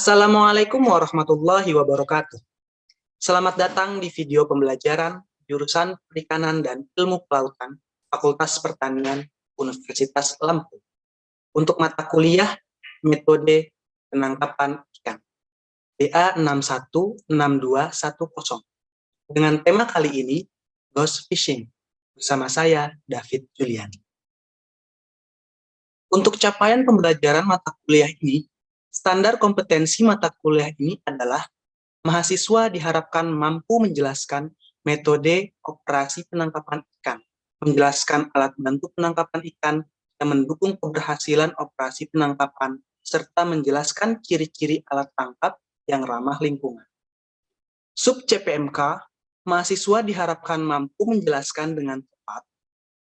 Assalamualaikum warahmatullahi wabarakatuh. Selamat datang di video pembelajaran jurusan Perikanan dan Ilmu Kelautan, Fakultas Pertanian, Universitas Lampung. Untuk mata kuliah Metode Penangkapan Ikan, DA 616210. Dengan tema kali ini, Ghost Fishing, bersama saya, David Julian. Untuk capaian pembelajaran mata kuliah ini, standar kompetensi mata kuliah ini adalah mahasiswa diharapkan mampu menjelaskan metode operasi penangkapan ikan, menjelaskan alat bantu penangkapan ikan, yang mendukung keberhasilan operasi penangkapan, serta menjelaskan ciri-ciri alat tangkap yang ramah lingkungan. Sub CPMK, mahasiswa diharapkan mampu menjelaskan dengan tepat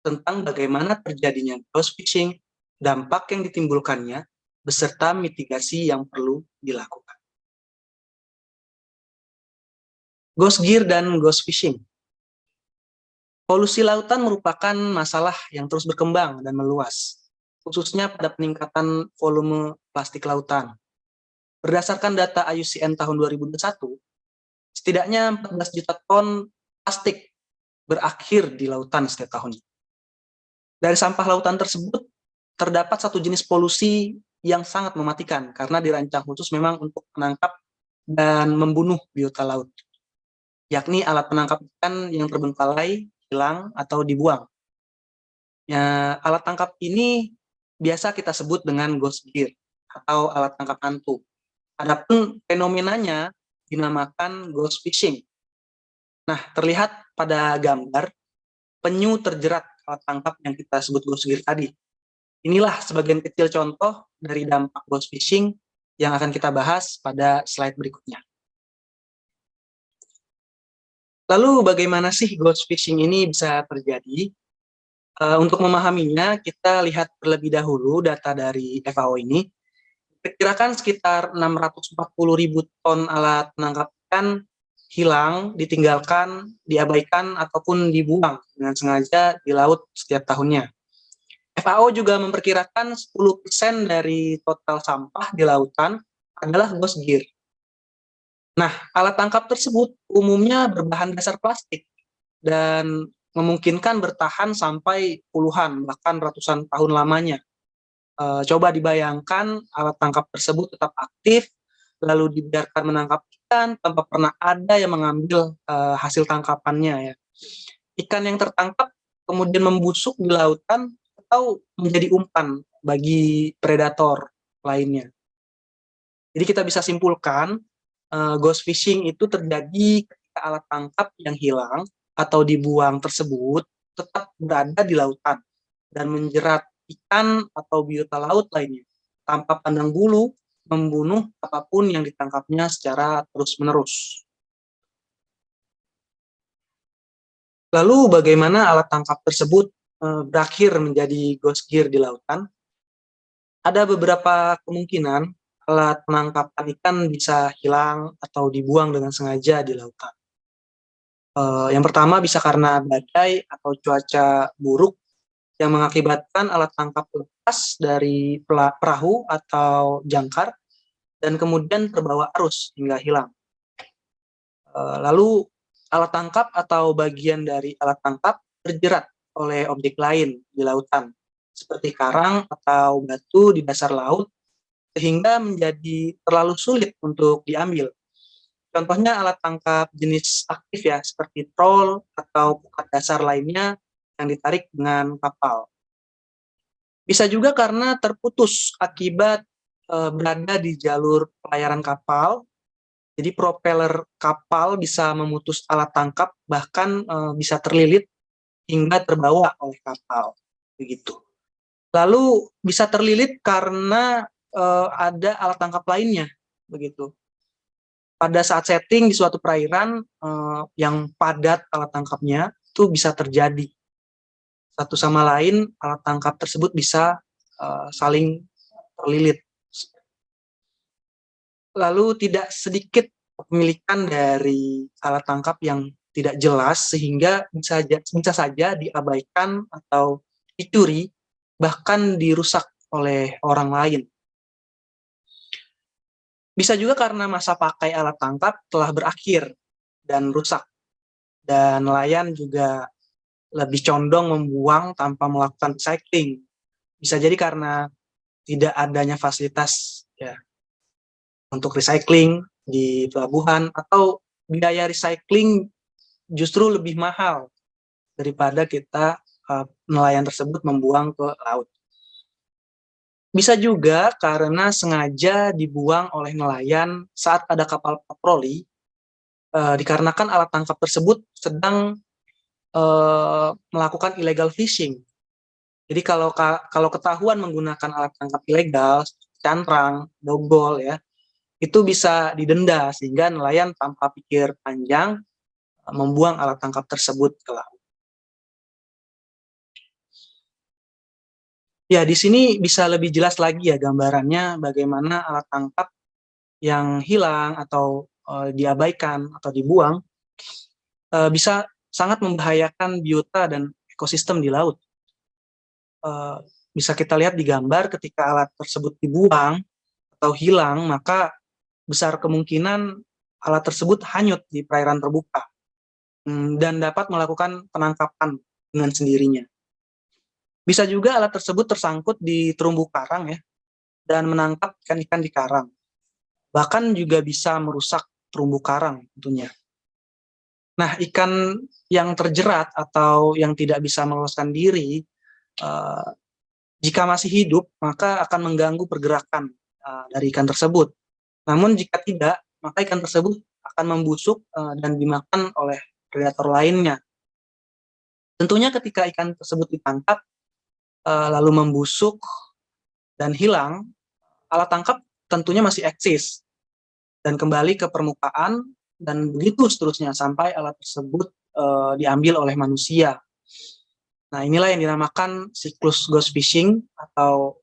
tentang bagaimana terjadinya ghost fishing, dampak yang ditimbulkannya, beserta mitigasi yang perlu dilakukan. Ghost gear dan ghost fishing. Polusi lautan merupakan masalah yang terus berkembang dan meluas, khususnya pada peningkatan volume plastik lautan. Berdasarkan data IUCN tahun 2021, setidaknya 14 juta ton plastik berakhir di lautan setiap tahunnya. Dari sampah lautan tersebut, terdapat satu jenis polusi yang sangat mematikan karena dirancang khusus memang untuk menangkap dan membunuh biota laut, yakni alat penangkap ikan yang terbengkalai, hilang, atau dibuang. Ya, alat tangkap ini biasa kita sebut dengan ghost gear atau alat tangkap hantu. Adapun fenomenanya dinamakan ghost fishing. Nah, terlihat pada gambar penyu terjerat alat tangkap yang kita sebut ghost gear tadi. Inilah sebagian kecil contoh dari dampak ghost fishing yang akan kita bahas pada slide berikutnya. Lalu bagaimana sih ghost fishing ini bisa terjadi? Untuk memahaminya, kita lihat terlebih dahulu data dari FAO ini. Diperkirakan sekitar 640.000 ton alat penangkap ikan hilang, ditinggalkan, diabaikan, ataupun dibuang dengan sengaja di laut setiap tahunnya. FAO juga memperkirakan 10% dari total sampah di lautan adalah ghost gear. Nah, alat tangkap tersebut umumnya berbahan dasar plastik dan memungkinkan bertahan sampai puluhan, bahkan ratusan tahun lamanya. Coba dibayangkan alat tangkap tersebut tetap aktif, lalu dibiarkan menangkap ikan tanpa pernah ada yang mengambil hasil tangkapannya ya. Ikan yang tertangkap kemudian membusuk di lautan atau menjadi umpan bagi predator lainnya. Jadi kita bisa simpulkan ghost fishing itu terjadi ketika alat tangkap yang hilang atau dibuang tersebut tetap berada di lautan dan menjerat ikan atau biota laut lainnya tanpa pandang bulu, membunuh apapun yang ditangkapnya secara terus-menerus. Lalu bagaimana alat tangkap tersebut berakhir menjadi ghost gear di lautan? Ada beberapa kemungkinan alat penangkapan ikan bisa hilang atau dibuang dengan sengaja di lautan. Yang pertama bisa karena badai atau cuaca buruk yang mengakibatkan alat tangkap lepas dari perahu atau jangkar dan kemudian terbawa arus hingga hilang. Lalu alat tangkap atau bagian dari alat tangkap terjerat oleh objek lain di lautan, seperti karang atau batu di dasar laut, sehingga menjadi terlalu sulit untuk diambil. Contohnya alat tangkap jenis aktif ya, seperti troll atau pukat dasar lainnya yang ditarik dengan kapal. Bisa juga karena terputus akibat berada di jalur pelayaran kapal, jadi propeller kapal bisa memutus alat tangkap, bahkan bisa terlilit hingga terbawa oleh kapal, begitu. Lalu bisa terlilit karena ada alat tangkap lainnya, begitu. Pada saat setting di suatu perairan yang padat alat tangkapnya, itu bisa terjadi. Satu sama lain alat tangkap tersebut bisa saling terlilit. Lalu tidak sedikit kepemilikan dari alat tangkap yang tidak jelas sehingga bisa saja diabaikan atau dicuri, bahkan dirusak oleh orang lain. Bisa juga karena masa pakai alat tangkap telah berakhir dan rusak, dan nelayan juga lebih condong membuang tanpa melakukan recycling. Bisa jadi karena tidak adanya fasilitas ya untuk recycling di pelabuhan, atau biaya recycling justru lebih mahal daripada kita nelayan tersebut membuang ke laut. Bisa juga karena sengaja dibuang oleh nelayan saat ada kapal patroli, dikarenakan alat tangkap tersebut sedang melakukan illegal fishing. Jadi kalau ketahuan menggunakan alat tangkap ilegal, cantrang, dogol ya, itu bisa didenda sehingga nelayan tanpa pikir panjang membuang alat tangkap tersebut ke laut. Ya, di sini bisa lebih jelas lagi ya gambarannya bagaimana alat tangkap yang hilang atau diabaikan atau dibuang bisa sangat membahayakan biota dan ekosistem di laut. Bisa kita lihat di gambar ketika alat tersebut dibuang atau hilang, maka besar kemungkinan alat tersebut hanyut di perairan terbuka dan dapat melakukan penangkapan dengan sendirinya. Bisa juga alat tersebut tersangkut di terumbu karang ya, dan menangkap ikan-ikan di karang. Bahkan juga bisa merusak terumbu karang tentunya. Nah, ikan yang terjerat atau yang tidak bisa meloloskan diri, uh, jika masih hidup, maka akan mengganggu pergerakan dari ikan tersebut. Namun jika tidak, maka ikan tersebut akan membusuk dan dimakan oleh predator lainnya. Tentunya ketika ikan tersebut ditangkap, lalu membusuk dan hilang, alat tangkap tentunya masih eksis dan kembali ke permukaan, dan begitu seterusnya sampai alat tersebut diambil oleh manusia. Nah, inilah yang dinamakan siklus ghost fishing atau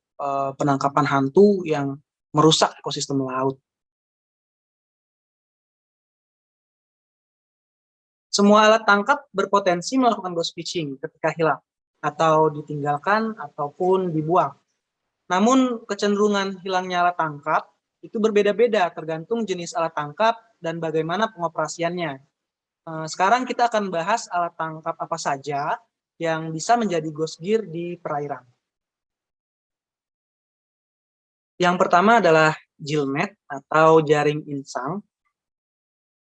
penangkapan hantu yang merusak ekosistem laut. Semua alat tangkap berpotensi melakukan ghost fishing ketika hilang, atau ditinggalkan, ataupun dibuang. Namun, kecenderungan hilangnya alat tangkap itu berbeda-beda tergantung jenis alat tangkap dan bagaimana pengoperasiannya. Sekarang kita akan bahas alat tangkap apa saja yang bisa menjadi ghost gear di perairan. Yang pertama adalah gill net atau jaring insang.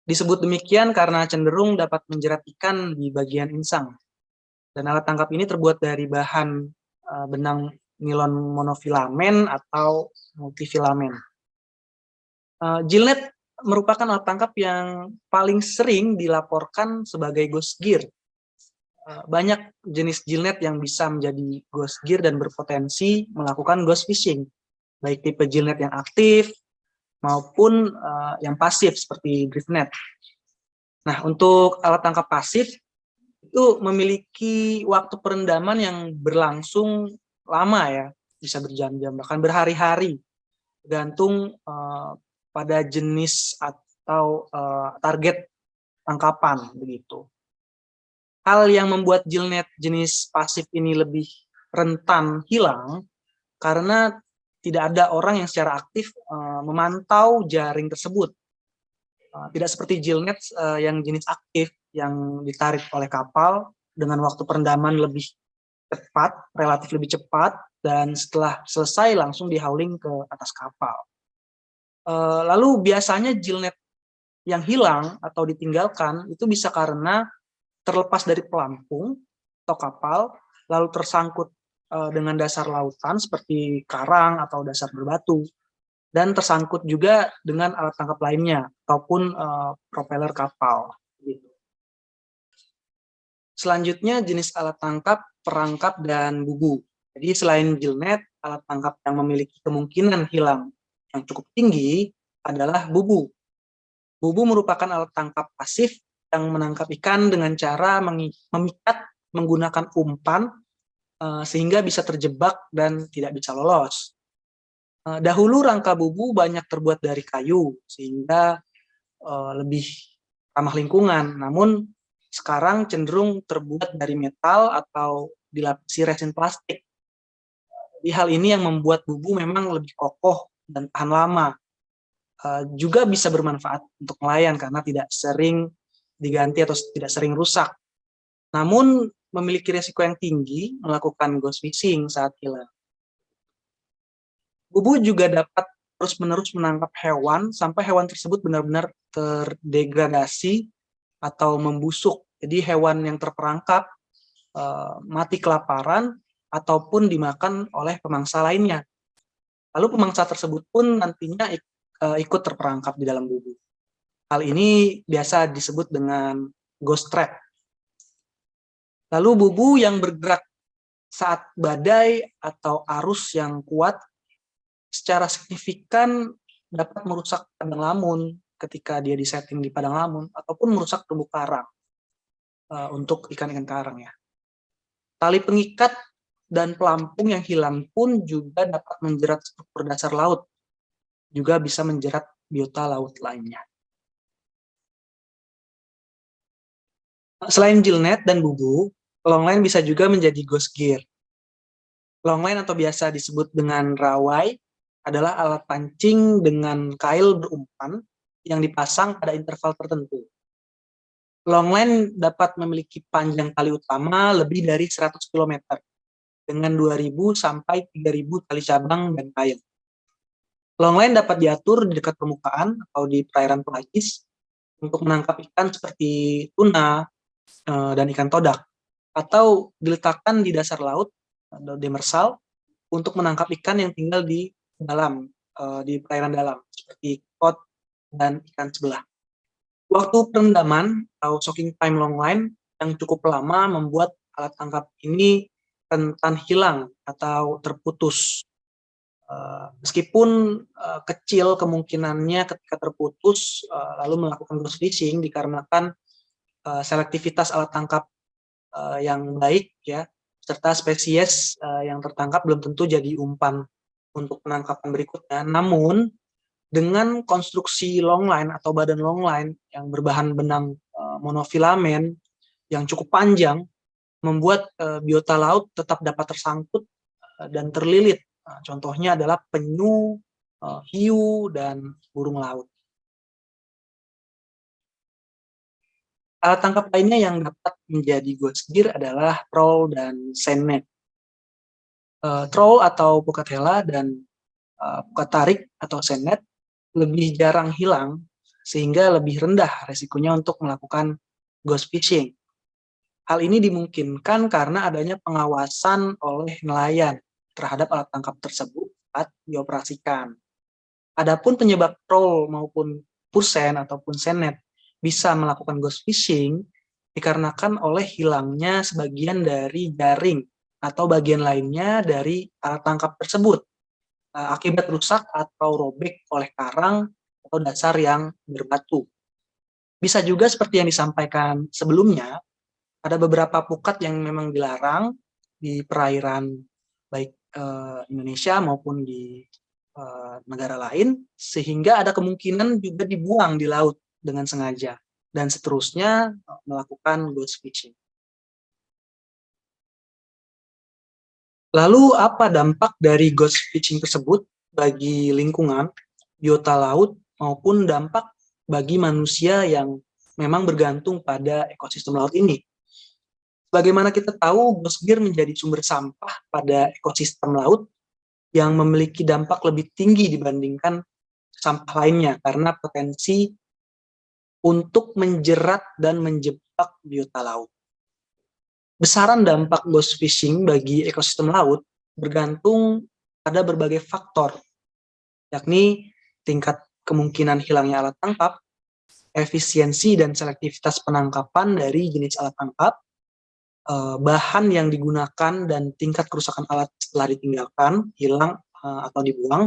Disebut demikian karena cenderung dapat menjerat ikan di bagian insang. Dan alat tangkap ini terbuat dari bahan benang nilon monofilamen atau multifilamen. Gill net merupakan alat tangkap yang paling sering dilaporkan sebagai ghost gear. Banyak jenis gill net yang bisa menjadi ghost gear dan berpotensi melakukan ghost fishing, baik tipe gill net yang aktif maupun yang pasif seperti drift net. Nah, untuk alat tangkap pasif itu memiliki waktu perendaman yang berlangsung lama ya, bisa berjam-jam bahkan berhari-hari, tergantung pada jenis atau target tangkapan begitu. Hal yang membuat gill net jenis pasif ini lebih rentan hilang karena tidak ada orang yang secara aktif memantau jaring tersebut. Tidak seperti gill net yang jenis aktif yang ditarik oleh kapal dengan waktu perendaman lebih cepat, relatif lebih cepat, dan setelah selesai langsung dihauling ke atas kapal. Lalu biasanya gill net yang hilang atau ditinggalkan itu bisa karena terlepas dari pelampung atau kapal, lalu tersangkut dengan dasar lautan seperti karang atau dasar berbatu, dan tersangkut juga dengan alat tangkap lainnya ataupun propeller kapal. Gitu. Selanjutnya jenis alat tangkap, perangkap, dan bubu. Jadi selain gill net, alat tangkap yang memiliki kemungkinan hilang yang cukup tinggi adalah bubu. Bubu merupakan alat tangkap pasif yang menangkap ikan dengan cara memikat menggunakan umpan sehingga bisa terjebak dan tidak bisa lolos. Dahulu rangka bubu banyak terbuat dari kayu sehingga lebih ramah lingkungan. Namun sekarang cenderung terbuat dari metal atau dilapisi resin plastik. Jadi hal ini yang membuat bubu memang lebih kokoh dan tahan lama. juga bisa bermanfaat untuk nelayan karena tidak sering diganti atau tidak sering rusak. Namun memiliki risiko yang tinggi melakukan ghost fishing saat hilang. Bubu juga dapat terus-menerus menangkap hewan sampai hewan tersebut benar-benar terdegradasi atau membusuk. Jadi hewan yang terperangkap mati kelaparan ataupun dimakan oleh pemangsa lainnya. Lalu pemangsa tersebut pun nantinya ikut terperangkap di dalam bubu. Hal ini biasa disebut dengan ghost trap. Lalu bubu yang bergerak saat badai atau arus yang kuat secara signifikan dapat merusak padang lamun ketika dia disetting di padang lamun ataupun merusak terumbu karang untuk ikan-ikan karang ya. Tali pengikat dan pelampung yang hilang pun juga dapat menjerat struktur dasar laut, juga bisa menjerat biota laut lainnya. Selain gillnet dan bubu, longline bisa juga menjadi ghost gear. Longline atau biasa disebut dengan rawai adalah alat pancing dengan kail berumpan yang dipasang pada interval tertentu. Longline dapat memiliki panjang tali utama lebih dari 100 km dengan 2.000 sampai 3.000 tali cabang dan kail. Longline dapat diatur di dekat permukaan atau di perairan pelagis untuk menangkap ikan seperti tuna dan ikan todak, atau diletakkan di dasar laut atau demersal untuk menangkap ikan yang tinggal di dalam, di perairan dalam seperti kod dan ikan sebelah. Waktu perendaman atau soaking time longline yang cukup lama membuat alat tangkap ini rentan hilang atau terputus. Meskipun kecil kemungkinannya ketika terputus lalu melakukan ghost fishing dikarenakan selektivitas alat tangkap yang baik ya, serta spesies yang tertangkap belum tentu jadi umpan untuk penangkapan berikutnya. Namun dengan konstruksi longline atau badan longline yang berbahan benang monofilamen yang cukup panjang membuat biota laut tetap dapat tersangkut dan terlilit. Contohnya adalah penyu, hiu, dan burung laut. Alat tangkap lainnya yang dapat menjadi ghost gear adalah troll dan sandnet. Troll atau pukatela dan pukat tarik atau sandnet lebih jarang hilang sehingga lebih rendah resikonya untuk melakukan ghost fishing. Hal ini dimungkinkan karena adanya pengawasan oleh nelayan terhadap alat tangkap tersebut saat dioperasikan. Adapun penyebab troll maupun pusen ataupun sandnet bisa melakukan ghost fishing dikarenakan oleh hilangnya sebagian dari jaring atau bagian lainnya dari alat tangkap tersebut akibat rusak atau robek oleh karang atau dasar yang berbatu. Bisa juga seperti yang disampaikan sebelumnya, ada beberapa pukat yang memang dilarang di perairan baik Indonesia maupun di negara lain, sehingga ada kemungkinan juga dibuang di laut dengan sengaja dan seterusnya melakukan ghost fishing. Lalu apa dampak dari ghost fishing tersebut bagi lingkungan, biota laut maupun dampak bagi manusia yang memang bergantung pada ekosistem laut ini? Bagaimana kita tahu ghost gear menjadi sumber sampah pada ekosistem laut yang memiliki dampak lebih tinggi dibandingkan sampah lainnya karena potensi untuk menjerat dan menjebak biota laut. Besaran dampak ghost fishing bagi ekosistem laut bergantung pada berbagai faktor, yakni tingkat kemungkinan hilangnya alat tangkap, efisiensi dan selektivitas penangkapan dari jenis alat tangkap, bahan yang digunakan dan tingkat kerusakan alat setelah ditinggalkan, hilang atau dibuang,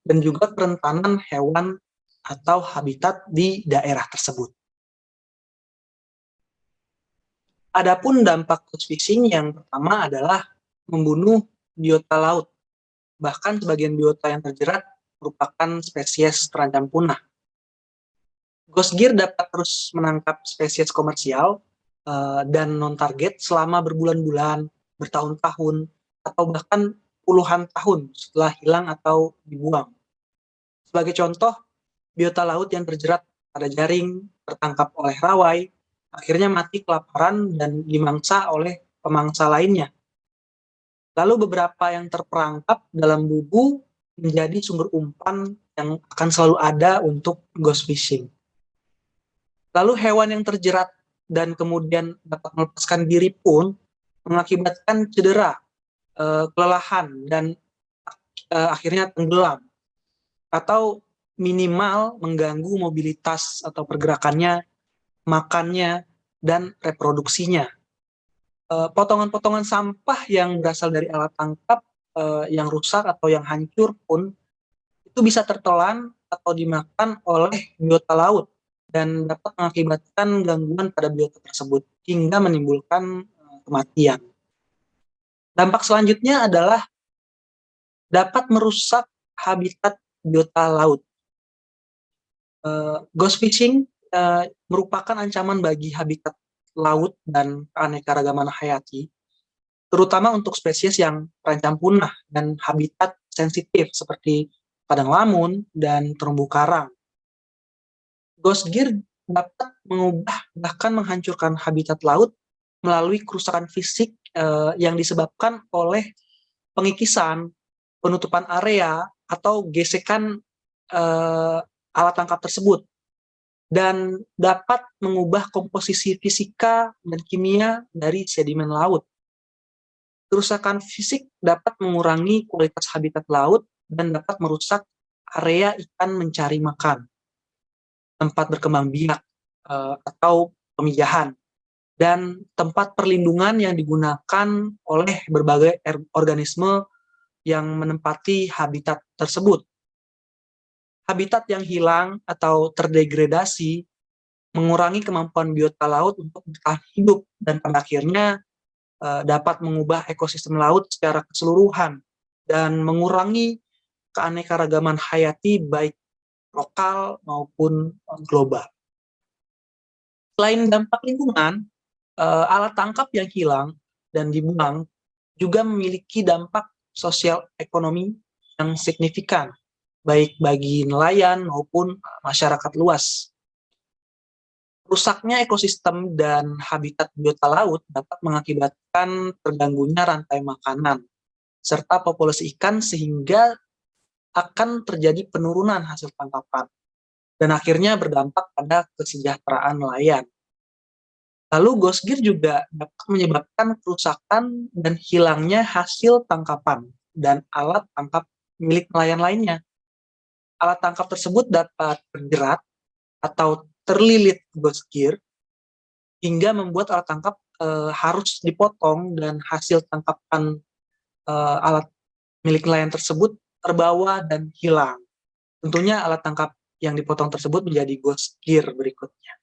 dan juga kerentanan hewan atau habitat di daerah tersebut. Adapun dampak ghost fishing yang pertama adalah membunuh biota laut. Bahkan sebagian biota yang terjerat merupakan spesies terancam punah. Ghost gear dapat terus menangkap spesies komersial dan non-target selama berbulan-bulan, bertahun-tahun, atau bahkan puluhan tahun setelah hilang atau dibuang. Sebagai contoh, biota laut yang terjerat pada jaring, tertangkap oleh rawai, akhirnya mati kelaparan dan dimangsa oleh pemangsa lainnya. Lalu beberapa yang terperangkap dalam bubu menjadi sumber umpan yang akan selalu ada untuk ghost fishing. Lalu hewan yang terjerat dan kemudian dapat melepaskan diri pun mengakibatkan cedera, kelelahan, dan akhirnya tenggelam atau minimal mengganggu mobilitas atau pergerakannya, makannya, dan reproduksinya. Potongan-potongan sampah yang berasal dari alat tangkap yang rusak atau yang hancur pun itu bisa tertelan atau dimakan oleh biota laut dan dapat mengakibatkan gangguan pada biota tersebut hingga menimbulkan kematian. Dampak selanjutnya adalah dapat merusak habitat biota laut. Ghost fishing merupakan ancaman bagi habitat laut dan keanekaragaman hayati, terutama untuk spesies yang terancam punah dan habitat sensitif seperti padang lamun dan terumbu karang. Ghost gear dapat mengubah bahkan menghancurkan habitat laut melalui kerusakan fisik yang disebabkan oleh pengikisan, penutupan area, atau gesekan alat tangkap tersebut, dan dapat mengubah komposisi fisika dan kimia dari sedimen laut. Kerusakan fisik dapat mengurangi kualitas habitat laut dan dapat merusak area ikan mencari makan, tempat berkembang biak atau pemijahan, dan tempat perlindungan yang digunakan oleh berbagai organisme yang menempati habitat tersebut. Habitat yang hilang atau terdegradasi mengurangi kemampuan biota laut untuk bertahan hidup dan pada akhirnya dapat mengubah ekosistem laut secara keseluruhan dan mengurangi keanekaragaman hayati baik lokal maupun global. Selain dampak lingkungan, alat tangkap yang hilang dan dibuang juga memiliki dampak sosial ekonomi yang signifikan, baik bagi nelayan maupun masyarakat luas. Rusaknya ekosistem dan habitat biota laut dapat mengakibatkan terganggunya rantai makanan, serta populasi ikan sehingga akan terjadi penurunan hasil tangkapan, dan akhirnya berdampak pada kesejahteraan nelayan. Lalu ghost gear juga dapat menyebabkan kerusakan dan hilangnya hasil tangkapan dan alat tangkap milik nelayan lainnya. Alat tangkap tersebut dapat terjerat atau terlilit ghost gear hingga membuat alat tangkap harus dipotong dan hasil tangkapan alat milik nelayan tersebut terbawa dan hilang. Tentunya alat tangkap yang dipotong tersebut menjadi ghost gear berikutnya.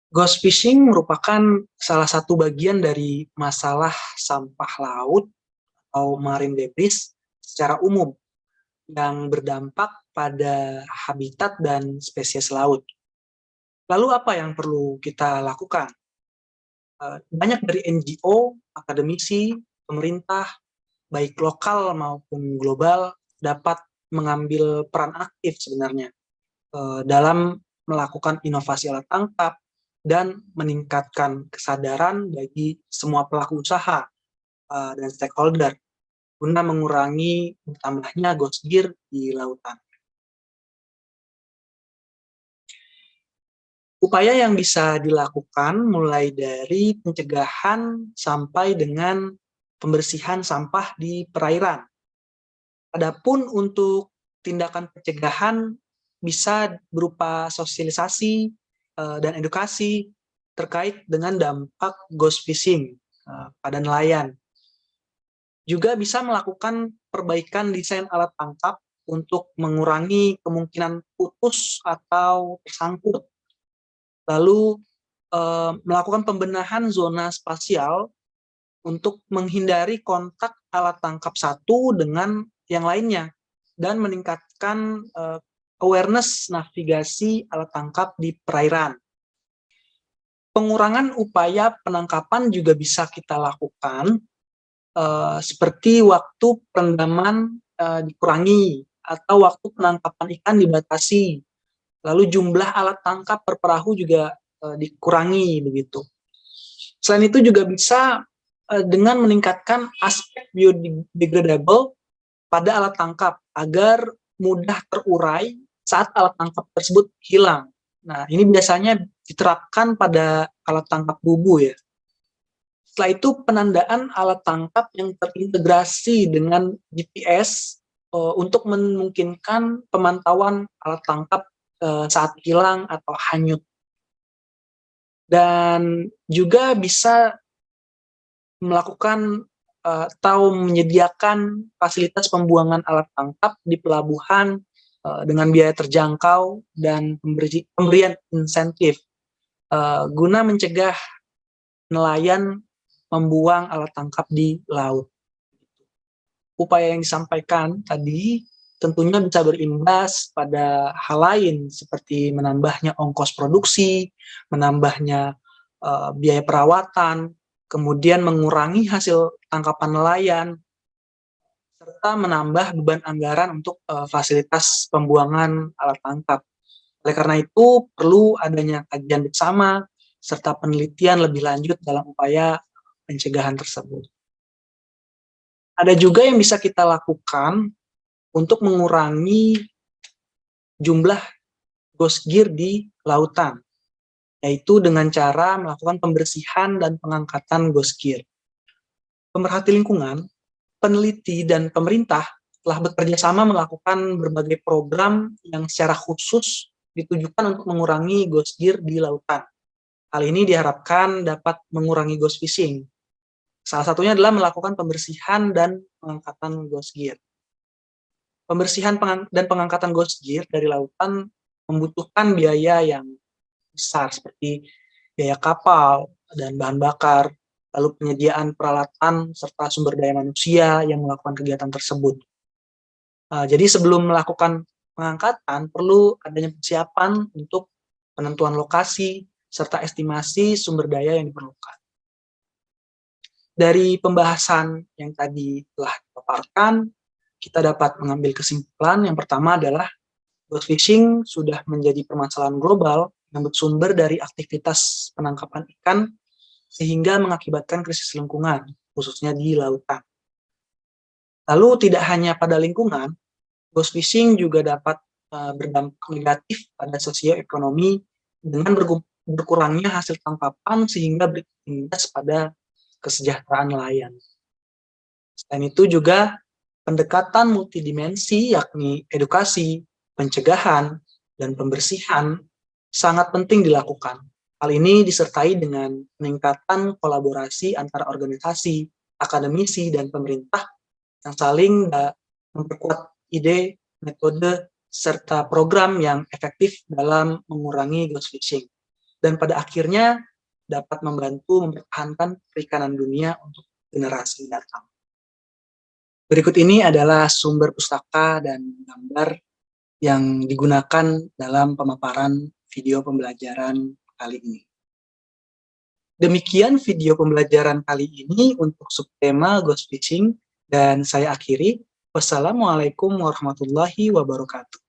Ghost fishing merupakan salah satu bagian dari masalah sampah laut atau marine debris secara umum yang berdampak pada habitat dan spesies laut. Lalu apa yang perlu kita lakukan? Banyak dari NGO, akademisi, pemerintah, baik lokal maupun global, dapat mengambil peran aktif sebenarnya dalam melakukan inovasi alat tangkap dan meningkatkan kesadaran bagi semua pelaku usaha dan stakeholder guna mengurangi bertambahnya ghost gear di lautan. Upaya yang bisa dilakukan mulai dari pencegahan sampai dengan pembersihan sampah di perairan. Adapun untuk tindakan pencegahan bisa berupa sosialisasi dan edukasi terkait dengan dampak ghost fishing pada nelayan. Juga bisa melakukan perbaikan desain alat tangkap untuk mengurangi kemungkinan putus atau tersangkut. Lalu melakukan pembenahan zona spasial untuk menghindari kontak alat tangkap satu dengan yang lainnya dan meningkatkan awareness navigasi alat tangkap di perairan. Pengurangan upaya penangkapan juga bisa kita lakukan seperti waktu perendaman dikurangi atau waktu penangkapan ikan dibatasi, lalu jumlah alat tangkap per perahu juga dikurangi begitu. Selain itu juga bisa dengan meningkatkan aspek biodegradable pada alat tangkap agar mudah terurai saat alat tangkap tersebut hilang. Nah, ini biasanya diterapkan pada alat tangkap bubu ya. Setelah itu penandaan alat tangkap yang terintegrasi dengan GPS untuk memungkinkan pemantauan alat tangkap saat hilang atau hanyut. Dan juga bisa melakukan atau menyediakan fasilitas pembuangan alat tangkap di pelabuhan dengan biaya terjangkau dan pemberian insentif guna mencegah nelayan membuang alat tangkap di laut. Upaya yang disampaikan tadi tentunya bisa berimbas pada hal lain seperti menambahnya ongkos produksi, menambahnya biaya perawatan, kemudian mengurangi hasil tangkapan nelayan, serta menambah beban anggaran untuk fasilitas pembuangan alat tangkap. Oleh karena itu, perlu adanya kajian bersama serta penelitian lebih lanjut dalam upaya pencegahan tersebut. Ada juga yang bisa kita lakukan untuk mengurangi jumlah ghost gear di lautan, yaitu dengan cara melakukan pembersihan dan pengangkatan ghost gear. Pemerhati lingkungan, peneliti, dan pemerintah telah bekerja sama melakukan berbagai program yang secara khusus ditujukan untuk mengurangi ghost gear di lautan. Hal ini diharapkan dapat mengurangi ghost fishing. Salah satunya adalah melakukan pembersihan dan pengangkatan ghost gear. Pembersihan dan pengangkatan ghost gear dari lautan membutuhkan biaya yang besar seperti biaya kapal dan bahan bakar, lalu penyediaan peralatan serta sumber daya manusia yang melakukan kegiatan tersebut. Jadi sebelum melakukan pengangkatan perlu adanya persiapan untuk penentuan lokasi serta estimasi sumber daya yang diperlukan. Dari pembahasan yang tadi telah dipaparkan, kita dapat mengambil kesimpulan. Yang pertama adalah ghost fishing sudah menjadi permasalahan global yang bersumber dari aktivitas penangkapan ikan sehingga mengakibatkan krisis lingkungan, khususnya di lautan. Lalu tidak hanya pada lingkungan, ghost fishing juga dapat berdampak negatif pada sosioekonomi dengan berkurangnya hasil tangkapan sehingga berimbas pada kesejahteraan nelayan. Selain itu juga pendekatan multidimensi yakni edukasi, pencegahan, dan pembersihan sangat penting dilakukan. Hal ini disertai dengan peningkatan kolaborasi antara organisasi, akademisi, dan pemerintah yang saling memperkuat ide, metode, serta program yang efektif dalam mengurangi ghost fishing. Dan pada akhirnya dapat membantu mempertahankan perikanan dunia untuk generasi datang. Berikut ini adalah sumber pustaka dan gambar yang digunakan dalam pemaparan video pembelajaran kali ini. Demikian video pembelajaran kali ini untuk subtema ghost fishing dan saya akhiri. Wassalamualaikum warahmatullahi wabarakatuh.